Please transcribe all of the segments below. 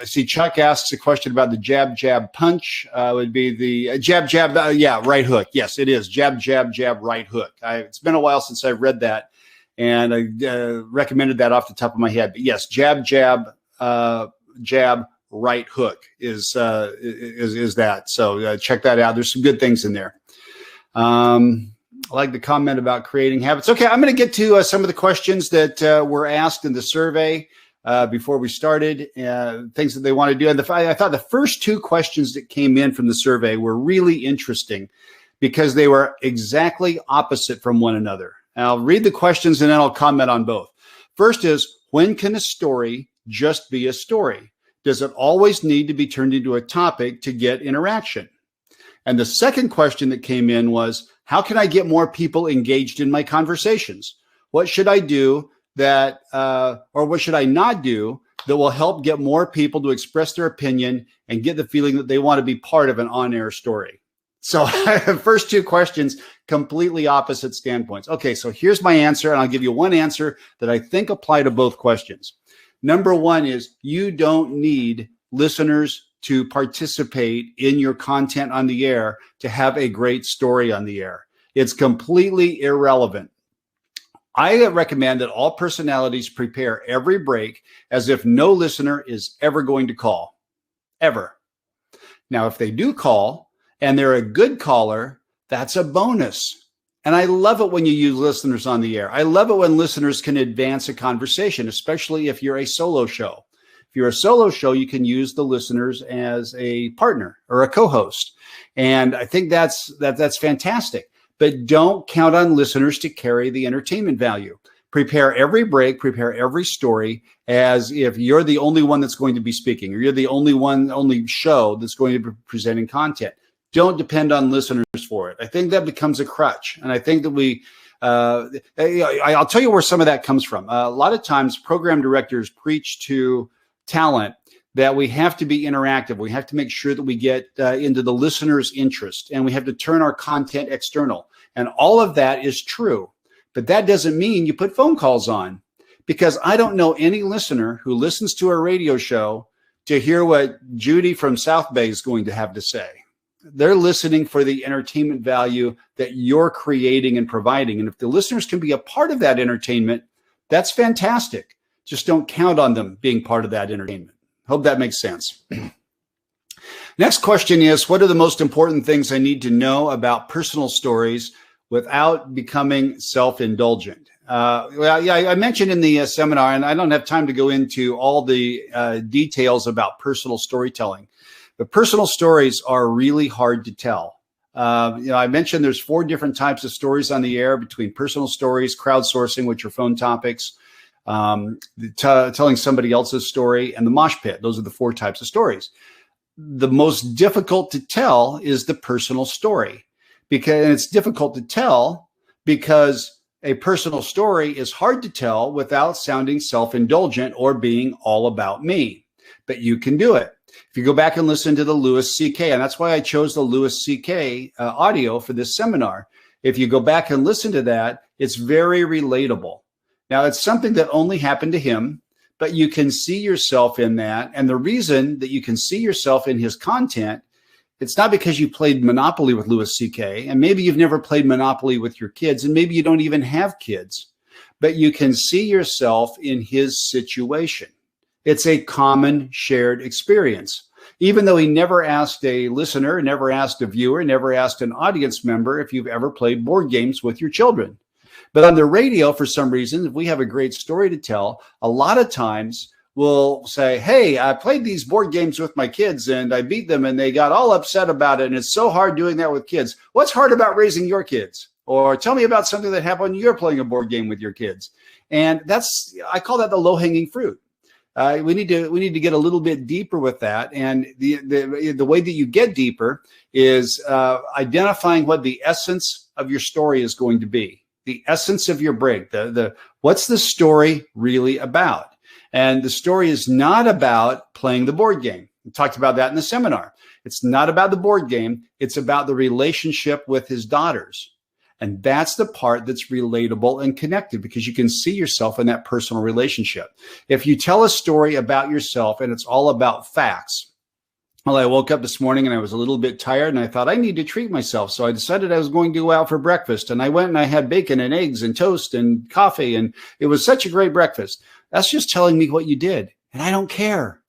I see Chuck asks a question about the jab, jab, punch. Would be the jab, jab, right hook. Yes, it is. Jab, jab, jab, right hook. It's been a while since I've read that, and I recommended that off the top of my head. But yes, jab, jab, jab, right hook is that. So check that out. There's some good things in there. I like the comment about creating habits. Okay, I'm going to get to some of the questions that were asked in the survey before we started, things that they want to do. And I thought the first two questions that came in from the survey were really interesting because they were exactly opposite from one another. And I'll read the questions and then I'll comment on both. First is, when can a story just be a story? Does it always need to be turned into a topic to get interaction? And the second question that came in was, how can I get more people engaged in my conversations? What should I do that, or what should I not do that will help get more people to express their opinion and get the feeling that they want to be part of an on-air story? So first two questions, completely opposite standpoints. Okay, so here's my answer, and I'll give you one answer that I think apply to both questions. Number one is, you don't need listeners to participate in your content on the air to have a great story on the air. It's completely irrelevant. I recommend that all personalities prepare every break as if no listener is ever going to call, ever. Now, if they do call and they're a good caller, that's a bonus. And I love it when you use listeners on the air. I love it when listeners can advance a conversation, especially if you're a solo show. If you're a solo show, you can use the listeners as a partner or a co-host. And I think that's fantastic. But don't count on listeners to carry the entertainment value. Prepare every break, prepare every story as if you're the only one that's going to be speaking, or you're the only show that's going to be presenting content. Don't depend on listeners for it. I think that becomes a crutch. And I think that I'll tell you where some of that comes from. A lot of times program directors preach to talent that we have to be interactive. We have to make sure that we get into the listener's interest, and we have to turn our content external. And all of that is true. But that doesn't mean you put phone calls on, because I don't know any listener who listens to a radio show to hear what Judy from South Bay is going to have to say. They're listening for the entertainment value that you're creating and providing. And if the listeners can be a part of that entertainment, that's fantastic. Just don't count on them being part of that entertainment. Hope that makes sense. Next question is, what are the most important things I need to know about personal stories without becoming self-indulgent? I mentioned in the seminar, and I don't have time to go into all the details about personal storytelling, but personal stories are really hard to tell. I mentioned there's 4 different types of stories on the air, between personal stories, crowdsourcing, which are phone topics, telling somebody else's story, and the mosh pit. Those are the 4 types of stories. The most difficult to tell is the personal story, because it's difficult to tell because a personal story is hard to tell without sounding self-indulgent or being all about me. But you can do it. If you go back and listen to the Louis C.K., and that's why I chose the Louis C.K. Audio for this seminar. If you go back and listen to that, it's very relatable. Now, it's something that only happened to him, but you can see yourself in that. And the reason that you can see yourself in his content, it's not because you played Monopoly with Louis C.K., and maybe you've never played Monopoly with your kids, and maybe you don't even have kids, but you can see yourself in his situation. It's a common shared experience. Even though he never asked a listener, never asked a viewer, never asked an audience member if you've ever played board games with your children. But on the radio, for some reason, if we have a great story to tell, a lot of times we'll say, hey, I played these board games with my kids and I beat them and they got all upset about it. And it's so hard doing that with kids. What's hard about raising your kids? Or tell me about something that happened when you're playing a board game with your kids. And I call that the low-hanging fruit. We need to get a little bit deeper with that. And the way that you get deeper is identifying what the essence of your story is going to be. The essence of your break, what's the story really about? And the story is not about playing the board game. We talked about that in the seminar. It's not about the board game. It's about the relationship with his daughters. And that's the part that's relatable and connected, because you can see yourself in that personal relationship. If you tell a story about yourself and it's all about facts, well, I woke up this morning and I was a little bit tired and I thought I need to treat myself. So I decided I was going to go out for breakfast, and I went and I had bacon and eggs and toast and coffee, and it was such a great breakfast. That's just telling me what you did, and I don't care.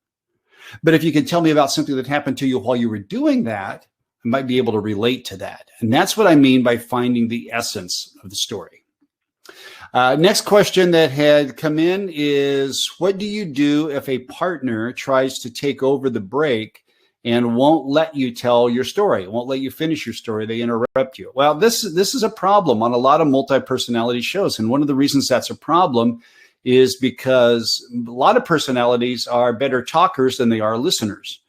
But if you can tell me about something that happened to you while you were doing that, I might be able to relate to that. And that's what I mean by finding the essence of the story. Next question that had come in is, what do you do if a partner tries to take over the break and won't let you tell your story, won't let you finish your story? They interrupt you. Well, this is a problem on a lot of multi-personality shows. And one of the reasons that's a problem is because a lot of personalities are better talkers than they are listeners.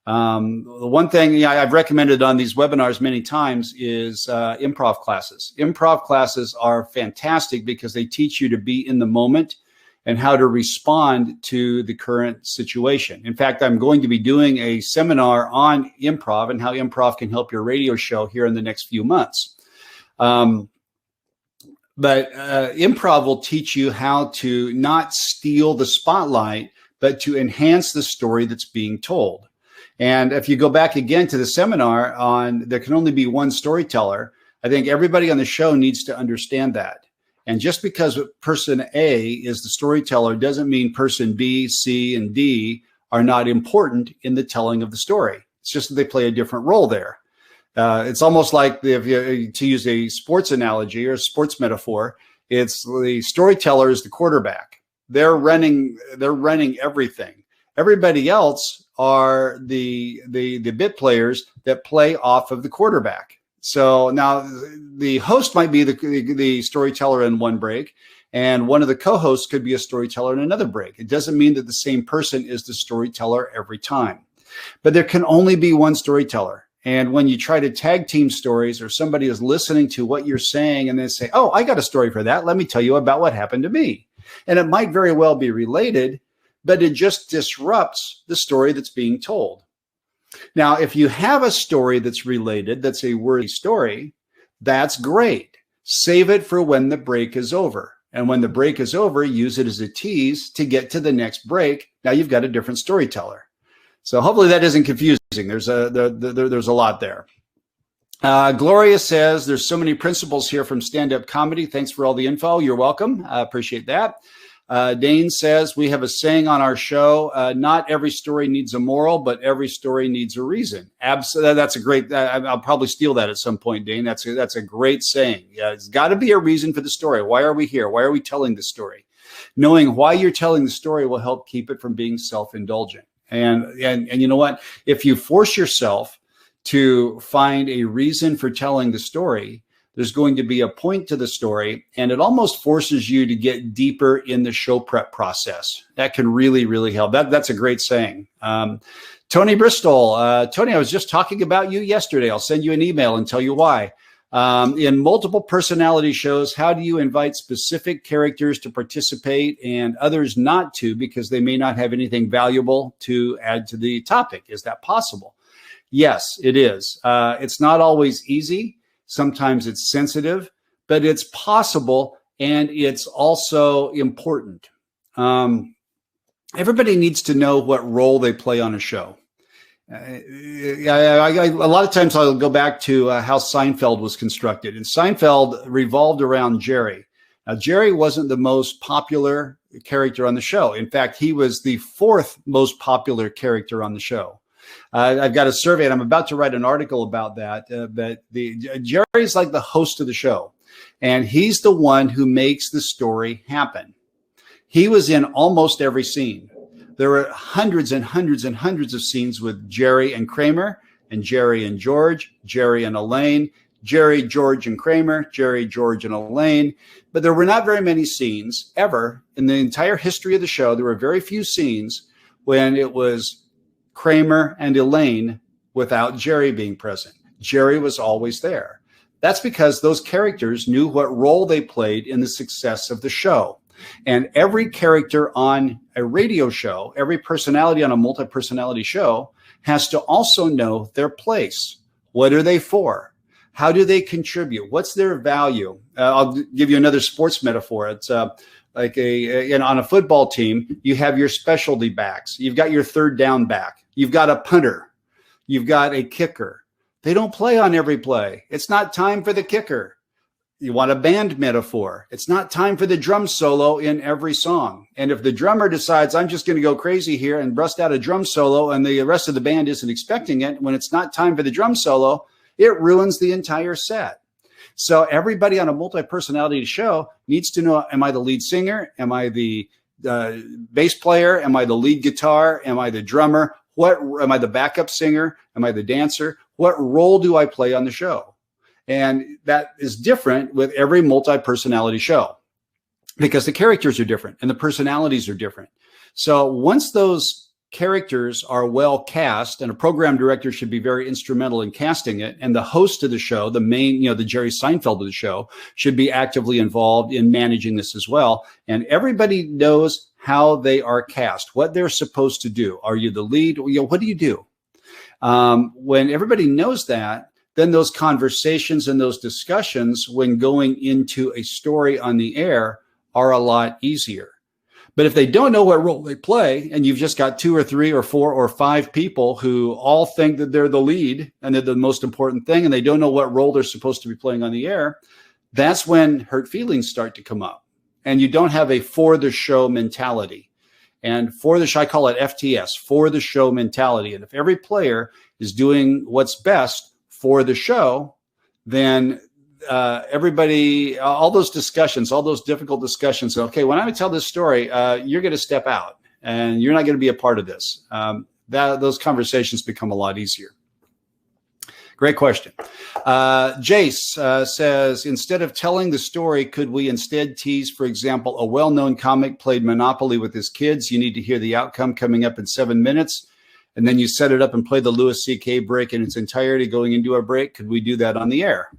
The one thing I've recommended on these webinars many times is improv classes. Improv classes are fantastic because they teach you to be in the moment and how to respond to the current situation. In fact, I'm going to be doing a seminar on improv and how improv can help your radio show here in the next few months. But improv will teach you how to not steal the spotlight, but to enhance the story that's being told. And if you go back again to the seminar on there can only be one storyteller, I think everybody on the show needs to understand that. And just because person A is the storyteller doesn't mean person B, C, and D are not important in the telling of the story. It's just that they play a different role there. It's almost like, to use a sports analogy or a sports metaphor, it's the storyteller is the quarterback. They're running everything. Everybody else are the bit players that play off of the quarterback. So now the host might be the storyteller in one break, and one of the co-hosts could be a storyteller in another break. It doesn't mean that the same person is the storyteller every time, but there can only be one storyteller. And when you try to tag team stories, or somebody is listening to what you're saying and they say, oh, I got a story for that. Let me tell you about what happened to me. And it might very well be related, but it just disrupts the story that's being told. Now, if you have a story that's related, that's a worthy story, that's great. Save it for when the break is over. And when the break is over, use it as a tease to get to the next break. Now you've got a different storyteller. So hopefully that isn't confusing. There's a lot there. Gloria says, there's so many principles here from stand-up comedy. Thanks for all the info. You're welcome. I appreciate that. Dane says, we have a saying on our show, not every story needs a moral, but every story needs a reason. Absolutely. That's a great, I'll probably steal that at some point, Dane. That's a great saying. Yeah, it's got to be a reason for the story. Why are we here? Why are we telling the story? Knowing why you're telling the story will help keep it from being self-indulgent. And you know what? If you force yourself to find a reason for telling the story, there's going to be a point to the story, and it almost forces you to get deeper in the show prep process. That can really, really help. That's a great saying. Tony Bristol, Tony, I was just talking about you yesterday. I'll send you an email and tell you why. In multiple personality shows, how do you invite specific characters to participate and others not to, because they may not have anything valuable to add to the topic? Is that possible? Yes, it is. It's not always easy. Sometimes it's sensitive, but it's possible, and it's also important. Everybody needs to know what role they play on a show. A lot of times I'll go back to how Seinfeld was constructed, and Seinfeld revolved around Jerry. Now, Jerry wasn't the most popular character on the show. In fact, he was the fourth most popular character on the show. I've got a survey, and I'm about to write an article about that. But Jerry's like the host of the show, and he's the one who makes the story happen. He was in almost every scene. There were hundreds and hundreds and hundreds of scenes with Jerry and Kramer, and Jerry and George, Jerry and Elaine, Jerry, George, and Kramer, Jerry, George, and Elaine. But there were not very many scenes ever in the entire history of the show. There were very few scenes when it was Kramer and Elaine without Jerry being present. Jerry was always there. That's because those characters knew what role they played in the success of the show. And every character on a radio show, every personality on a multi-personality show has to also know their place. What are they for? How do they contribute? What's their value? I'll give you another sports metaphor. It's like on a football team, you have your specialty backs. You've got your third down back. You've got a punter. You've got a kicker. They don't play on every play. It's not time for the kicker. You want a band metaphor. It's not time for the drum solo in every song. And if the drummer decides, I'm just going to go crazy here and bust out a drum solo, and the rest of the band isn't expecting it, when it's not time for the drum solo, it ruins the entire set. So everybody on a multi-personality show needs to know, am I the lead singer? Am I the bass player? Am I the lead guitar? Am I the drummer? Am I the backup singer? Am I the dancer? What role do I play on the show? And that is different with every multi-personality show because the characters are different and the personalities are different. So once those characters are well cast, and a program director should be very instrumental in casting it, and the host of the show, the main, the Jerry Seinfeld of the show, should be actively involved in managing this as well. And everybody knows how they are cast, what they're supposed to do. Are you the lead? What do you do? When everybody knows that, then those conversations and those discussions when going into a story on the air are a lot easier. But if they don't know what role they play, and you've just got 2 or 3 or 4 or 5 people who all think that they're the lead and they're the most important thing, and they don't know what role they're supposed to be playing on the air, that's when hurt feelings start to come up. And you don't have a for the show mentality. And for the show, I call it FTS, for the show mentality. And if every player is doing what's best for the show, then everybody, all those discussions, all those difficult discussions, okay, when I tell this story, you're going to step out and you're not going to be a part of this. Those conversations become a lot easier. Great question. Jace says, instead of telling the story, could we instead tease, for example, a well-known comic played Monopoly with his kids? You need to hear the outcome coming up in 7 minutes. And then you set it up and play the Louis C.K. break in its entirety going into a break. Could we do that on the air?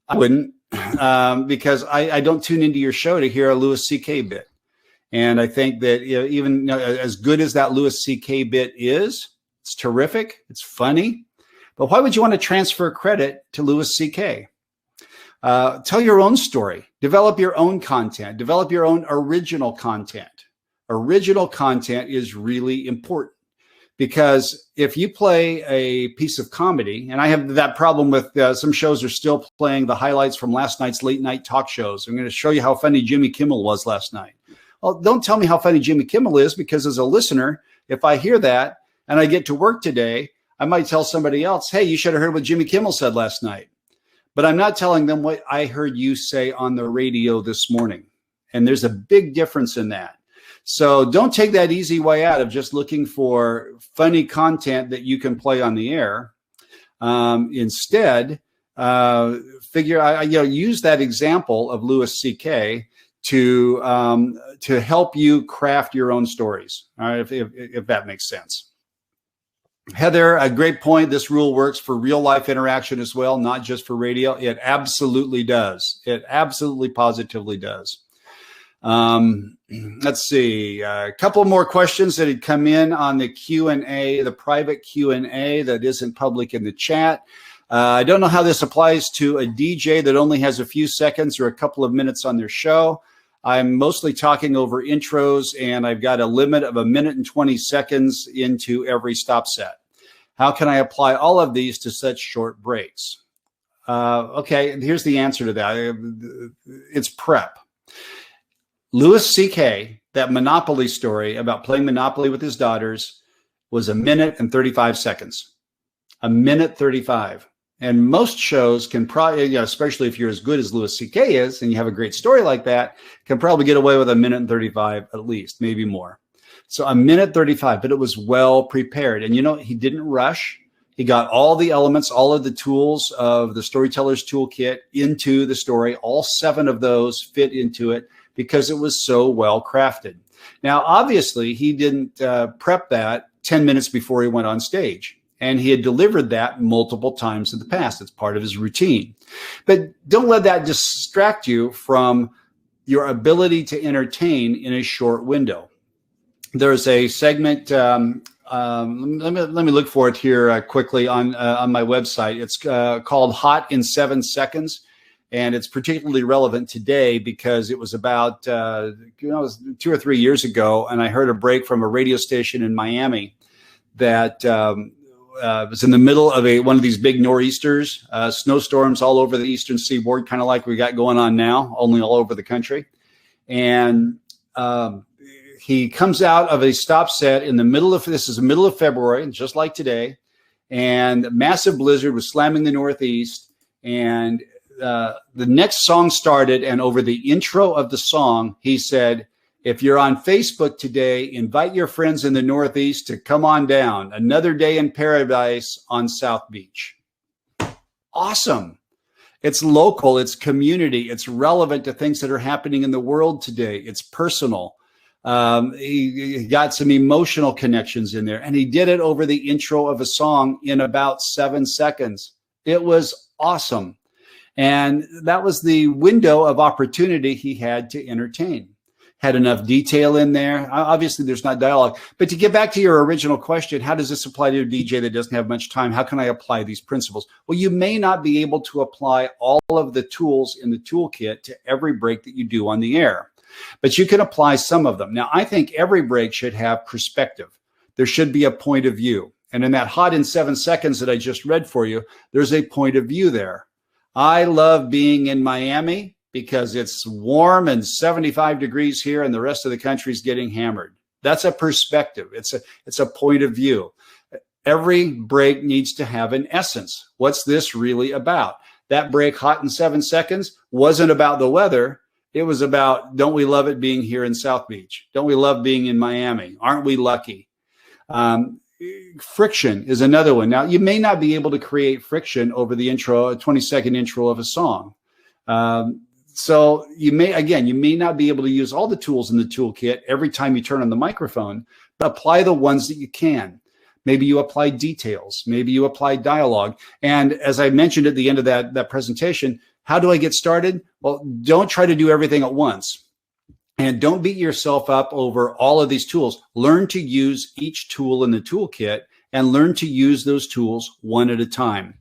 I wouldn't, because I don't tune into your show to hear a Louis C.K. bit. And I think that even as good as that Louis C.K. bit is, it's terrific, it's funny. But why would you want to transfer credit to Louis C.K.? Tell your own story. Develop your own content. Develop your own original content. Original content is really important. Because if you play a piece of comedy, and I have that problem with some shows are still playing the highlights from last night's late night talk shows. I'm going to show you how funny Jimmy Kimmel was last night. Well, don't tell me how funny Jimmy Kimmel is, because as a listener, if I hear that and I get to work today, I might tell somebody else, hey, you should have heard what Jimmy Kimmel said last night. But I'm not telling them what I heard you say on the radio this morning. And there's a big difference in that. So don't take that easy way out of just looking for funny content that you can play on the air. Instead, use that example of Louis C.K. to help you craft your own stories. All right, if that makes sense. Heather, a great point. This rule works for real life interaction as well, not just for radio. It absolutely does. It absolutely positively does. Let's see, a couple more questions that had come in on the Q&A, the private Q&A that isn't public in the chat. I don't know how this applies to a DJ that only has a few seconds or a couple of minutes on their show. I'm mostly talking over intros, and I've got a limit of 1 minute and 20 seconds into every stop set. How can I apply all of these to such short breaks? Okay, here's the answer to that. It's prep. Louis C.K., that Monopoly story about playing Monopoly with his daughters, was 1 minute and 35 seconds. 1 minute 35. And most shows can probably, especially if you're as good as Louis C.K. is and you have a great story like that, can probably get away with 1 minute and 35 at least, maybe more. So 1 minute 35, but it was well prepared. And he didn't rush. He got all the elements, all of the tools of the Storyteller's toolkit into the story. All 7 of those fit into it, because it was so well crafted. Now, obviously, he didn't prep that 10 minutes before he went on stage. And he had delivered that multiple times in the past. It's part of his routine. But don't let that distract you from your ability to entertain in a short window. There's a segment let me look for it here quickly on my website. It's called Hot in 7 Seconds. And it's particularly relevant today because it was about it was 2 or 3 years ago, and I heard a break from a radio station in Miami that was in the middle of one of these big nor'easters, snowstorms all over the eastern seaboard, kind of like we got going on now, only all over the country. And he comes out of a stop set in the middle of this is the middle of February, just like today, and a massive blizzard was slamming the Northeast, and the next song started, and over the intro of the song, he said, "If you're on Facebook today, invite your friends in the Northeast to come on down. Another day in paradise on South Beach." Awesome. It's local, it's community, it's relevant to things that are happening in the world today. It's personal. He got some emotional connections in there, and he did it over the intro of a song in about 7 seconds. It was awesome. And that was the window of opportunity he had to entertain. Had enough detail in there. Obviously, there's not dialogue. But to get back to your original question, how does this apply to a DJ that doesn't have much time? How can I apply these principles? Well, you may not be able to apply all of the tools in the toolkit to every break that you do on the air, but you can apply some of them. Now, I think every break should have perspective. There should be a point of view. And in that Hot in 7 Seconds that I just read for you, there's a point of view there. I love being in Miami because it's warm and 75 degrees here and the rest of the country is getting hammered. That's a perspective. It's a point of view. Every break needs to have an essence. What's this really about? That break, Hot in 7 Seconds, wasn't about the weather. It was about, don't we love it being here in South Beach? Don't we love being in Miami? Aren't we lucky? Friction is another one. Now, you may not be able to create friction over the intro, a 20-second intro of a song. So you may not be able to use all the tools in the toolkit every time you turn on the microphone, but apply the ones that you can. Maybe you apply details. Maybe you apply dialogue. And as I mentioned at the end of that presentation, how do I get started? Well, don't try to do everything at once. And don't beat yourself up over all of these tools. Learn to use each tool in the toolkit and learn to use those tools one at a time.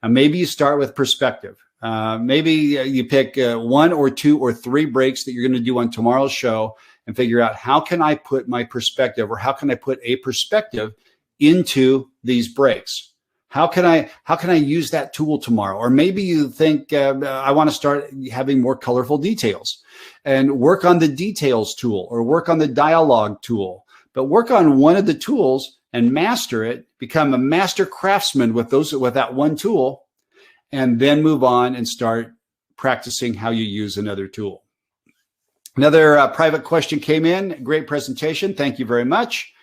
Now, maybe you start with perspective. Maybe you pick 1 or 2 or 3 breaks that you're going to do on tomorrow's show and figure out, how can I put my perspective, or how can I put a perspective into these breaks? How can I use that tool tomorrow? Or maybe you think, I want to start having more colorful details, and work on the details tool or work on the dialogue tool. But work on one of the tools and master it, become a master craftsman with that one tool, and then move on and start practicing how you use another tool. Another private question came in. Great presentation. Thank you very much.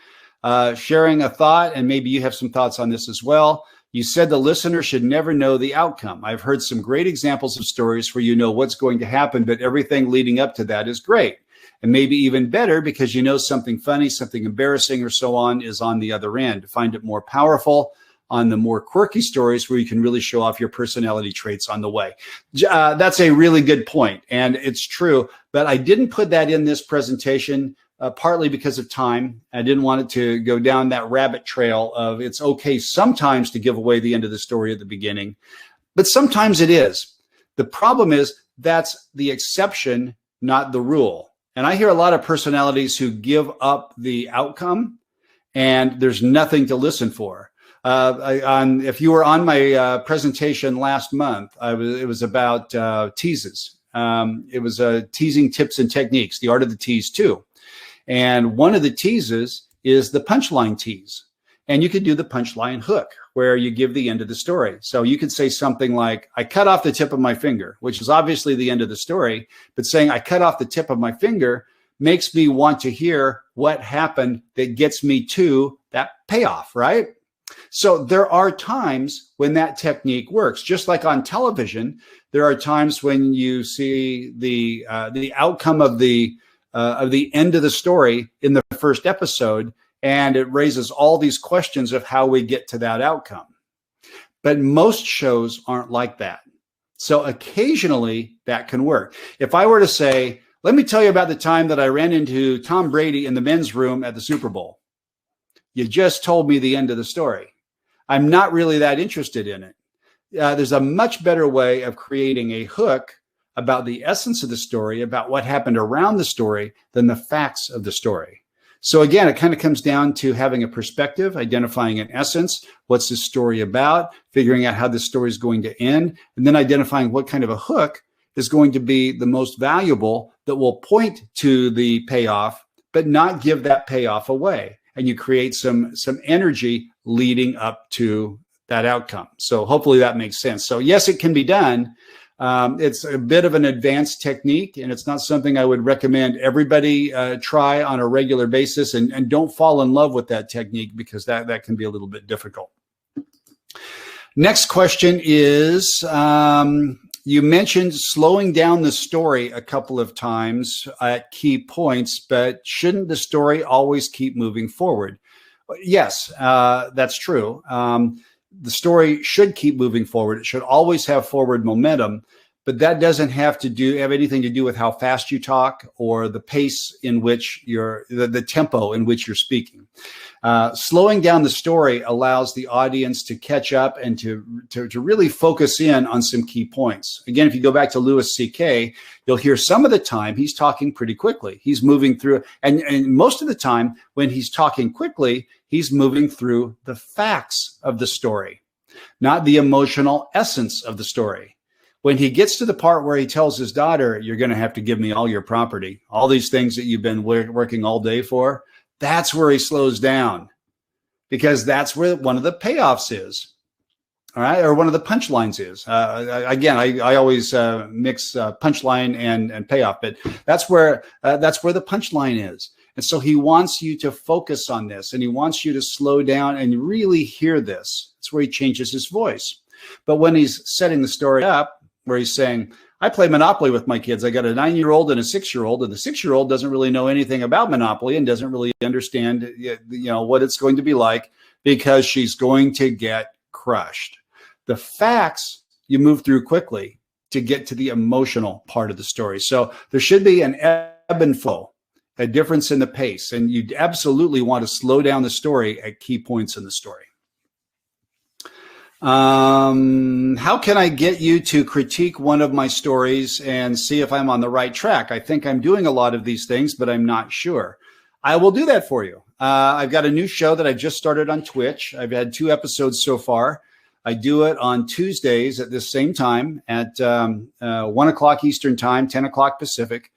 Sharing a thought, and maybe you have some thoughts on this as well. You said the listener should never know the outcome. I've heard some great examples of stories where you know what's going to happen, but everything leading up to that is great. And maybe even better because you know something funny, something embarrassing, or so on is on the other end. Find it more powerful on the more quirky stories where you can really show off your personality traits on the way. That's a really good point, and it's true. But I didn't put that in this presentation. Partly because of time. I didn't want it to go down that rabbit trail of it's okay sometimes to give away the end of the story at the beginning, but sometimes it is. The problem is that's the exception, not the rule. And I hear a lot of personalities who give up the outcome and there's nothing to listen for. If you were on my presentation last month, it was about teases. It was teasing tips and techniques, the art of the tease too. And one of the teases is the punchline tease. And you could do the punchline hook where you give the end of the story. So you could say something like, I cut off the tip of my finger, which is obviously the end of the story. But saying I cut off the tip of my finger makes me want to hear what happened that gets me to that payoff, right? So there are times when that technique works. Just like on television, there are times when you see the outcome of the end of the story in the first episode, and it raises all these questions of how we get to that outcome. But most shows aren't like that. So occasionally that can work. If I were to say, let me tell you about the time that I ran into Tom Brady in the men's room at the Super Bowl, You just told me the end of the story. I'm not really that interested in it. There's a much better way of creating a hook about the essence of the story, about what happened around the story, than the facts of the story. So again, it kind of comes down to having a perspective, identifying an essence, what's this story about, figuring out how this story is going to end, and then identifying what kind of a hook is going to be the most valuable that will point to the payoff, but not give that payoff away. And you create some energy leading up to that outcome. So hopefully that makes sense. So yes, it can be done. It's a bit of an advanced technique, and it's not something I would recommend everybody try on a regular basis, and don't fall in love with that technique, because that can be a little bit difficult. Next question is, you mentioned slowing down the story a couple of times at key points, but shouldn't the story always keep moving forward? Yes, that's true. The story should keep moving forward. It should always have forward momentum, but that doesn't have anything to do with how fast you talk or the pace in which the tempo in which you're speaking. Slowing down the story allows the audience to catch up and to really focus in on some key points. Again, if you go back to Louis C.K., you'll hear some of the time he's talking pretty quickly. He's moving through, and most of the time when he's talking quickly, he's moving through the facts of the story, not the emotional essence of the story. When he gets to the part where he tells his daughter, "You're going to have to give me all your property, all these things that you've been working all day for," that's where he slows down, because that's where one of the payoffs is, all right, or one of the punchlines is. Again, I always mix punchline and payoff, but that's where the punchline is. And so he wants you to focus on this, and he wants you to slow down and really hear this. That's where he changes his voice. But when he's setting the story up, where he's saying, "I play Monopoly with my kids. I got a 9-year-old and a 6-year-old, and the 6-year-old doesn't really know anything about Monopoly and doesn't really understand, what it's going to be like, because she's going to get crushed." The facts you move through quickly to get to the emotional part of the story. So there should be an ebb and flow, a difference in the pace, and you absolutely want to slow down the story at key points in the story. How can I get you to critique one of my stories and see if I'm on the right track? I think I'm doing a lot of these things, but I'm not sure. I will do that for you. I've got a new show that I just started on Twitch. I've had 2 episodes so far. I do it on Tuesdays at this same time at 1 o'clock Eastern time, 10 o'clock Pacific.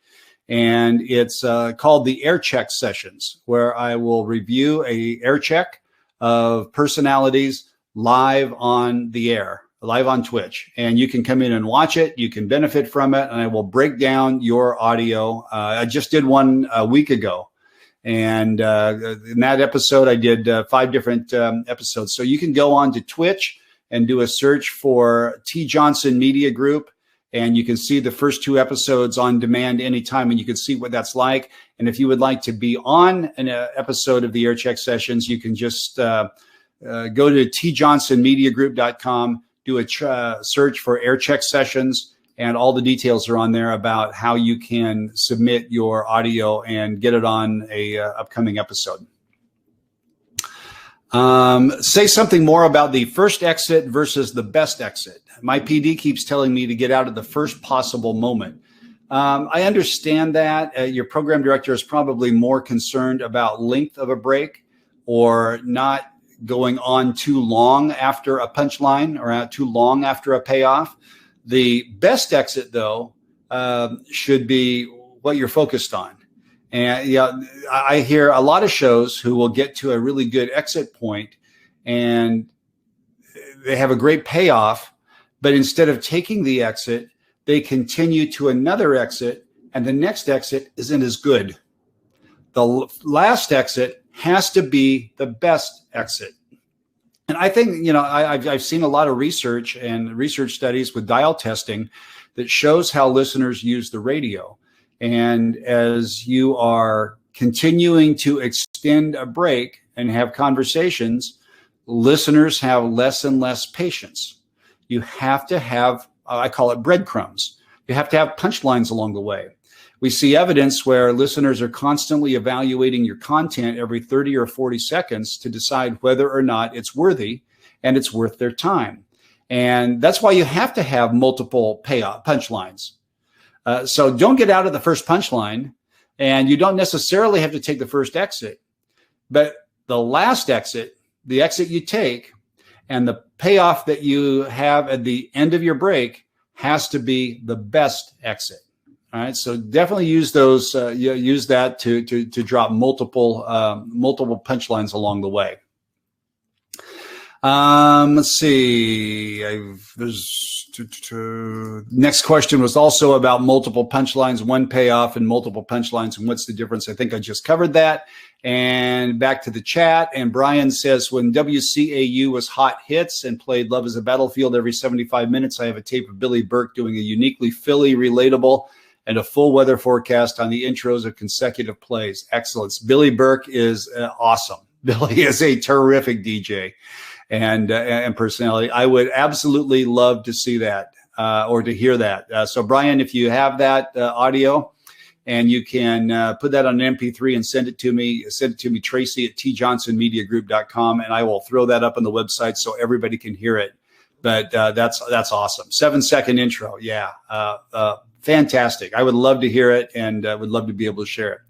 And it's called the Air Check Sessions, where I will review a air check of personalities live on the air, live on Twitch. And you can come in and watch it. You can benefit from it. And I will break down your audio. I just did one a week ago. And in that episode, I did 5 different episodes. So you can go on to Twitch and do a search for T. Johnson Media Group. And you can see the first 2 episodes on demand anytime, and you can see what that's like. And if you would like to be on an episode of the Air Check Sessions, you can just go to tjohnsonmediagroup.com, do a search for Air Check Sessions, and all the details are on there about how you can submit your audio and get it on a upcoming episode. Say something more about the first exit versus the best exit. My PD keeps telling me to get out at the first possible moment. I understand that your program director is probably more concerned about length of a break, or not going on too long after a punchline or too long after a payoff. The best exit, though, should be what you're focused on. And I hear a lot of shows who will get to a really good exit point and they have a great payoff, but instead of taking the exit, they continue to another exit, and the next exit isn't as good. The last exit has to be the best exit. And I think, I've seen a lot of research and research studies with dial testing that shows how listeners use the radio. And as you are continuing to extend a break and have conversations, listeners have less and less patience. You have to have, I call it breadcrumbs. You have to have punchlines along the way. We see evidence where listeners are constantly evaluating your content every 30 or 40 seconds to decide whether or not it's worthy and it's worth their time. And that's why you have to have multiple payoff punchlines. So don't get out of the first punchline, and you don't necessarily have to take the first exit, but the last exit, the exit you take, and the payoff that you have at the end of your break has to be the best exit. All right, so definitely use those. Use that to drop multiple punchlines along the way. Let's see. Next question was also about multiple punchlines, one payoff and multiple punchlines, and what's the difference? I think I just covered that. And back to the chat. And Brian says, when WCAU was hot hits and played Love is a Battlefield every 75 minutes, I have a tape of Billy Burke doing a uniquely Philly relatable and a full weather forecast on the intros of consecutive plays. Excellence. Billy Burke is awesome. Billy is a terrific DJ and personality. I would absolutely love to see that or to hear that. So Brian, if you have that audio and you can put that on an MP3 and send it to me, Tracy at tjohnsonmediagroup.com, and I will throw that up on the website so everybody can hear it. But that's awesome. 7-second intro. Yeah. Fantastic. I would love to hear it and would love to be able to share it.